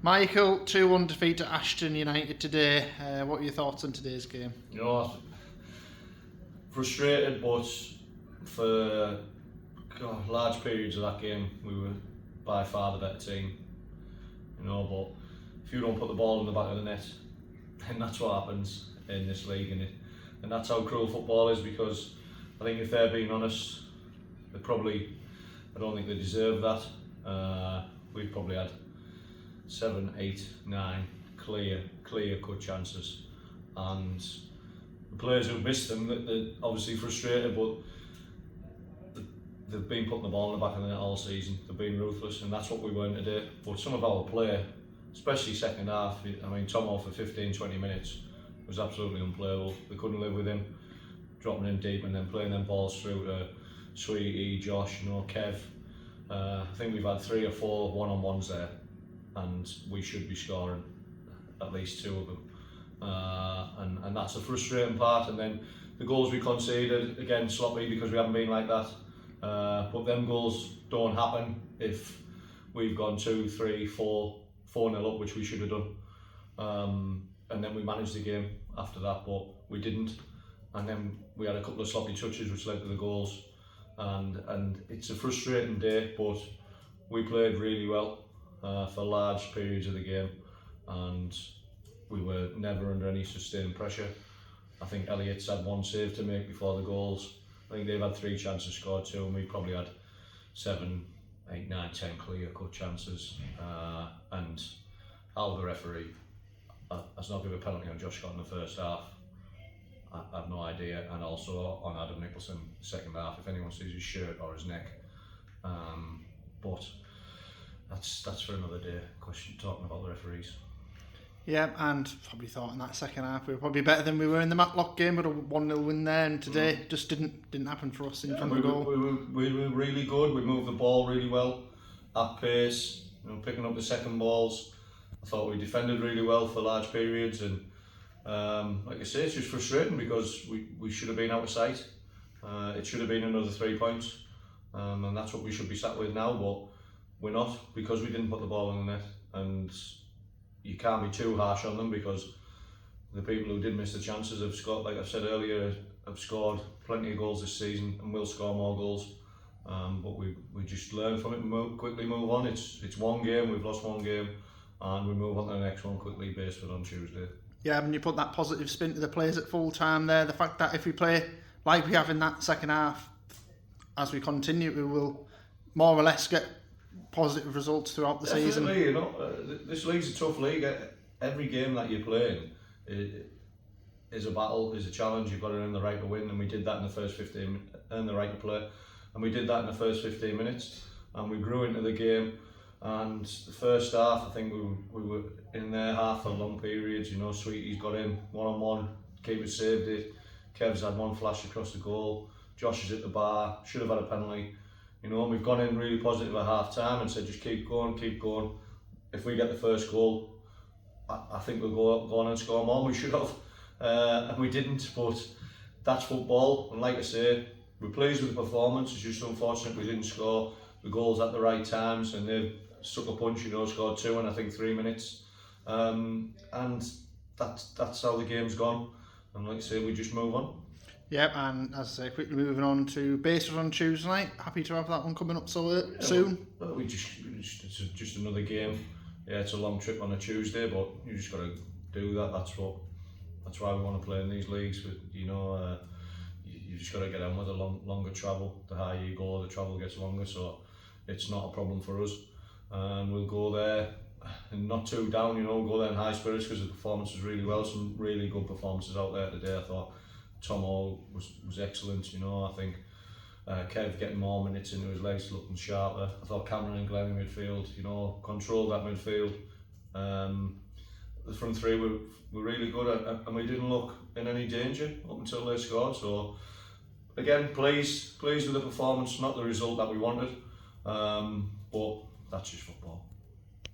Michael, 2-1 defeat to Ashton United today. What are your thoughts on today's game? Frustrated, but for large periods of that game, we were by far the better team. But if you don't put the ball in the back of the net, then that's what happens in this league, and that's how cruel football is. Because I think if they're being honest, I don't think they deserve that. We've probably had 7, 8, 9 clear cut chances, and the players who've missed them, they're obviously frustrated, but they've been putting the ball in the back of the net all season. They've been ruthless, and that's what we weren't today. But some of our play, especially second half, I mean, Tomo for 15-20 minutes was absolutely unplayable. They couldn't live with him, dropping him deep and then playing them balls through to Sweetie, Josh, Kev. I think we've had 3 or 4 one-on-ones there, and we should be scoring at least 2 of them. And that's a frustrating part. And then the goals we conceded, again, sloppy because we haven't been like that. But them goals don't happen if we've gone 2, 3, 4-0 up, which we should have done. And then we managed the game after that, but we didn't. And then we had a couple of sloppy touches which led to the goals. And it's a frustrating day, but we played really well for large periods of the game, and we were never under any sustained pressure. I think Elliott's had 1 save to make before the goals. I think they've had 3 chances scored too, and we probably had 7, 8, 9, 10 clear cut chances. And how the referee has not given a penalty on Josh Scott in the first half, I have no idea. And also on Adam Nicholson second half, if anyone sees his shirt or his neck. But that's for another day. Question talking about the referees. Yeah, and probably thought in that second half we were probably better than we were in the Matlock game, but a 1-0 win there, and today just didn't happen for us in front of the goal. We were really good. We moved the ball really well at pace, picking up the second balls. I thought we defended really well for large periods, and like I say, it's just frustrating because we should have been out of sight. It should have been another 3 points, and that's what we should be sat with now, but we're not, because we didn't put the ball in the net. And you can't be too harsh on them, because the people who did miss the chances have scored, like I've said earlier, have scored plenty of goals this season and will score more goals. But we just learn from it and quickly move on. It's one game, we've lost 1 game, and we move on to the next one quickly, based on Tuesday. Yeah, and you put that positive spin to the players at full time there. The fact that if we play like we have in that second half, as we continue, we will more or less get positive results throughout the season. This league's a tough league. Every game that you're playing is a battle, is a challenge. You've got to earn the right to win, and we did that in the first 15. Earn the right to play, and we did that in the first 15 minutes, and we grew into the game. And the first half, I think we were in their half for long periods. Sweetie's got in one-on-one, keeper saved it. Kev's had 1 flash across the goal. Josh is at the bar, should have had a penalty. And we've gone in really positive at half time and said just keep going. If we get the first goal, I think we'll go on and score more. We should have, and we didn't. But that's football, and like I say, we're pleased with the performance. It's just unfortunate we didn't score the goals at the right times, and they stuck a punch, scored 2 in I think 3 minutes, and that's how the game's gone. And like I say, we just move on. Yep, and as I say, quickly moving on to Basel on Tuesday night. Happy to have that one coming up so soon. Well, it's just another game. Yeah, it's a long trip on a Tuesday, but you just got to do that. That's why we want to play in these leagues. But you just got to get on with the longer travel. The higher you go, the travel gets longer. So it's not a problem for us. And we'll go there and not too down. We'll go there in high spirits because the performance was really well. Some really good performances out there today. I thought Tomo was excellent. I think Kev getting more minutes into his legs, looking sharper. I thought Cameron and Glenn in midfield, controlled that midfield. The front 3 were really good, and we didn't look in any danger up until they scored. So again, pleased with the performance, not the result that we wanted, but that's just football.